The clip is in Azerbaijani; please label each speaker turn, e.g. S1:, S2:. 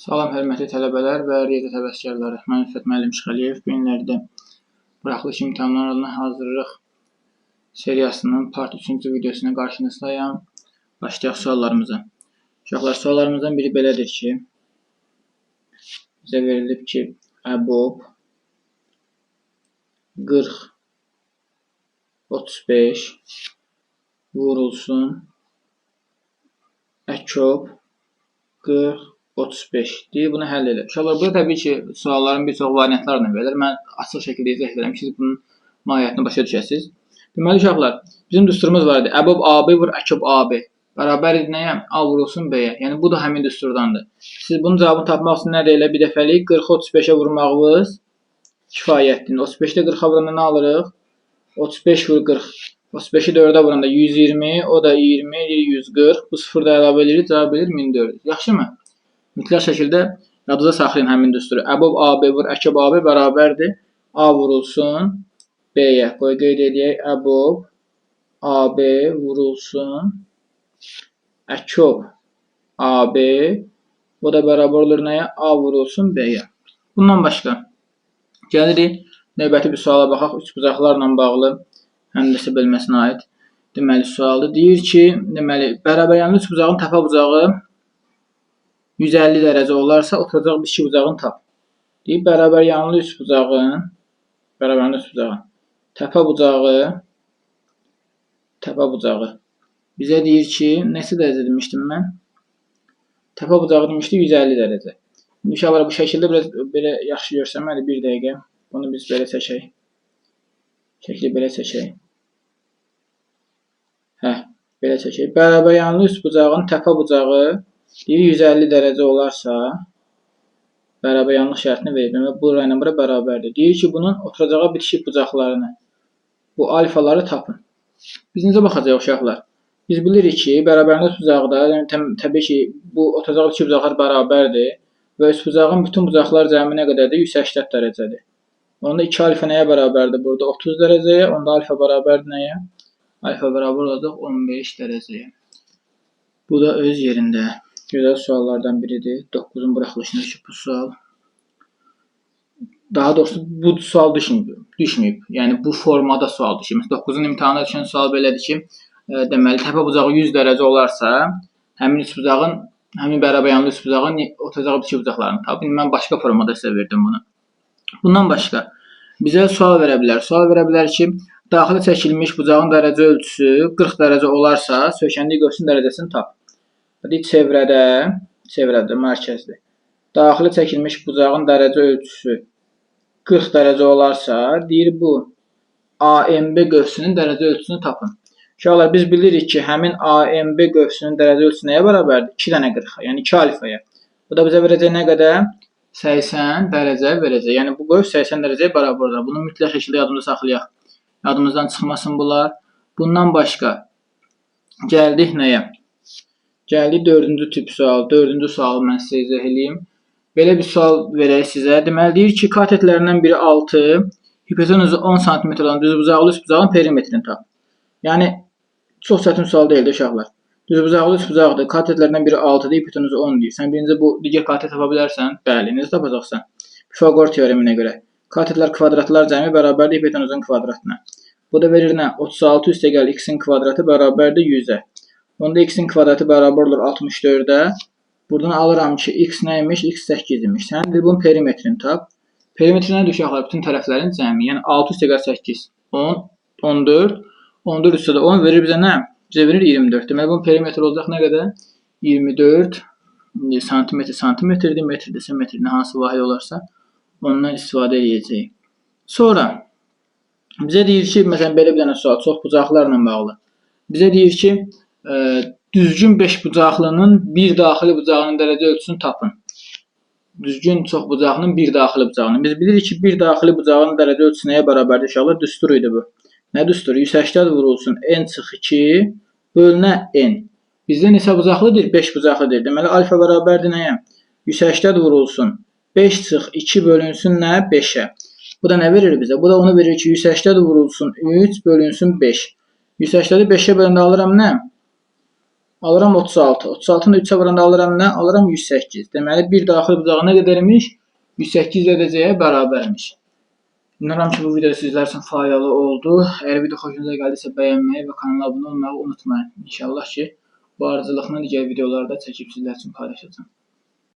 S1: Salam, hörmətli tələbələr və riyaziyyat həvəskarları. Mən İffət müəllim Şıxəliyev. Bu günlərdə buraxılış imtahanlarına hazırlıq seriyasının part 3-cü videosuna qarşınızdayım. Başlayaq suallarımıza. Uşaqlar, suallarımızdan biri belədir ki, bizə verilib ki, əbob 40 35 vurulsun əkob 40 35 deyir, bunu həll edir. Uşaqlar, burada təbii ki, sualların bir çox variantlarla verilir. Mən açıq şəkildə izah edirəm ki, siz bunun mahiyyətini başa düşəsiniz. Deməli, uşaqlar, bizim düsturumuz var idi. Əbob AB vur əkob AB. Bərabər nəyə? A vurulsun B-yə. Yəni, bu da həmin düsturdandır. Siz bunun cavabını tapmaq üçün nə deyilə? Bir dəfəlik 40-ı 35-ə vurmağınız kifayətdir. 35-də 40-a vuranda nə alırıq? 35 vur 40. 35-i 4-ə vuranda 120, o da 20, 140. Bu sıfır da əlavə edirik, cavab edir 1400. Yaxşımı? Mütləq şəkildə yadınızda saxlayın həmin düsturu. Əbob AB vur əkob AB bərabərdir. A vurulsun B-yə. Qoy qeyd edək. Əbob AB vurulsun əkob AB. Bu da bərabər olur nəyə? A vurulsun B-yə. Bundan başqa gəlirik növbəti bir suala baxaq. Üçbucaqlarla bağlı həndəsə bölməsinə aid deməli sualdır. Deyir ki, deməli bərabəryanlı üçbucağın təpə bucağı 150 dərəcə olarsa oturacaq bir iki bucağını tap. Deyib, bərabəryanlı üçbucağın təpə bucağı bizə deyir ki, nəsə dərəcə demişdim mən? Təpə bucağı demişdi 150 dərəcə. Uşaqlar, bu şəkildə belə yaxşı görsənməli, bir dəqiqə. Bunu biz belə çəkək. Şəkli belə çəkək. Belə çəkək. Bərabəryanlı üçbucağın təpə bucağı deyir, 150 dərəcə olarsa, bərabəryanlıq şərtini verir. Bura ilə bura bərabərdir. Deyir ki, bunun oturacağı bitişik bucaqlarını, bu alfaları tapın. Biz necə baxacaq uşaqlar? Biz bilirik ki, bərabəryanlıq üçbucaqda, yəni təbii ki, bu oturacağı bitişik bucaqlar bərabərdir və üçbucağın bütün bucaqlar cəmi nə qədərdir? 180 dərəcədir. Onda 2 alfa nəyə bərabərdir? Burada 30 dərəcəyə, onda alfa bərabərdir nəyə? Alfa bərabər olacaq 15 dərəcəyə. Bu da öz yerində. Gözəl suallardan biridir. 9-un buraxılışında ki, bu sual. Daha doğrusu, bu sual düşməyib. Yəni, bu formada sual düşməyib. 9-un imtahana düşən sual belədir ki, deməli, təpə bucağı 100 dərəcə olarsa, həmin bərabəryanlı üçbucağın oturacağı bitişik bucaqlarını tap. Mən başqa formada sizə verdim bunu. Bundan başqa, bizə sual verə bilər. Sual verə bilər ki, daxili çəkilmiş bucağın dərəcə ölçüsü 40 dərəcə olarsa, sökəndiyi qövsün dərəcəsini tap. Çevrədə, mərkəzdir. Daxili çəkilmiş bucağın dərəcə ölçüsü 40 dərəcə olarsa, deyir bu AMB qövsünün dərəcə ölçüsünü tapın. Uşaqlar, biz bilirik ki, həmin AMB qövsünün dərəcə ölçüsü nəyə bərabərdir? 2 dənə 40-a, yəni 2 alfaya. Bu da bizə verəcək nə qədər? 80 dərəcə verəcək. Yəni, bu qövs 80 dərəcəyə bərabərdir. Bunu mütləq şəkildə yadımızda saxlayaq. Yadımızdan çıxmasın bunlar. Bundan başqa gəldik nəyə? Gəldik 4-cü tip sual. 4-cü sualı mən sizə izah edeyim. Belə bir sual verək sizə. Deməli, deyir ki, katetlərindən biri 6, hipotenuzu 10 cm olan düzbucaqlı üçbucağın perimetrini tap. Yəni, çox çətin sual deyildir uşaqlar. Düzbucaqlı üçbucaqdır. Katetlərindən biri 6-dır, hipotenuzu 10 deyir. Sən birinci bu digər katet tapa bilərsən? Bəli, necə tapacaqsan? Pifaqor teoreminə görə. Katetlər kvadratlar cəmi bərabərdir hipotenuzun kvadratına. Bu da verir nə? 36 üstə gəl x-in kvadratı bərabərdir 100-ə. Onda x-in kvadratı bərabər olur 64-ə. Buradan alıram ki, x nəymiş? X 8 imiş. Sən bunun perimetrini tap. Perimetri nədir uşaqlar? Bütün tərəflərin cəmi. Yəni 6 üstə gəl 8, 10, 14. 14 üstə də 10 verir bizə nə? Bizə verir 24. Deməli, bunun perimetri olacaq nə qədər? 24 santimetrdir, metr desə metrinə hansı vahid olarsa ondan istifadə edəcəyik. Sonra bizə deyir ki, məsələn, belə bir dənə sual, çox bucaqlarla bağlı. Bizə deyir ki, düzgün 5 bucaqlının bir daxili bucağının dərəcə ölçüsünü tapın. Düzgün çox bucaqlının bir daxili bucağının. Biz bilirik ki, bir daxili bucağının dərəcə ölçüsü nəyə bərabərdir? İnşallah düstur idi bu. Nə düsturu? 180 vurulsun n çıx 2 bölünə n. Bizdə neçə bucaqlıdır? 5 bucaqlıdır. Deməli, alfa bərabərdir nəyə? 180 vurulsun 5 çıx 2 bölünsün nə? 5-ə. Bu da nə verir bizə? Bu da onu verir ki, 180 vurulsun 3 bölünsün 5. 180-i 5-ə böləndə alıram nə? Alıram 36. 36-nı 3-ə vuranda alıram nə? Alıram 108. Deməli, bir daxil budağı nə qədərmiş? 108 dərəcəyə bərabərmiş. İnanıram ki, bu video sizlər üçün faydalı oldu. Əgər video xoşunuza gəldisə bəyənməyi və kanala abunə olmağı unutmayın. İnşallah ki, bu ardıcılıqla digər videolarda çəkib sizlər üçün paylaşacağım.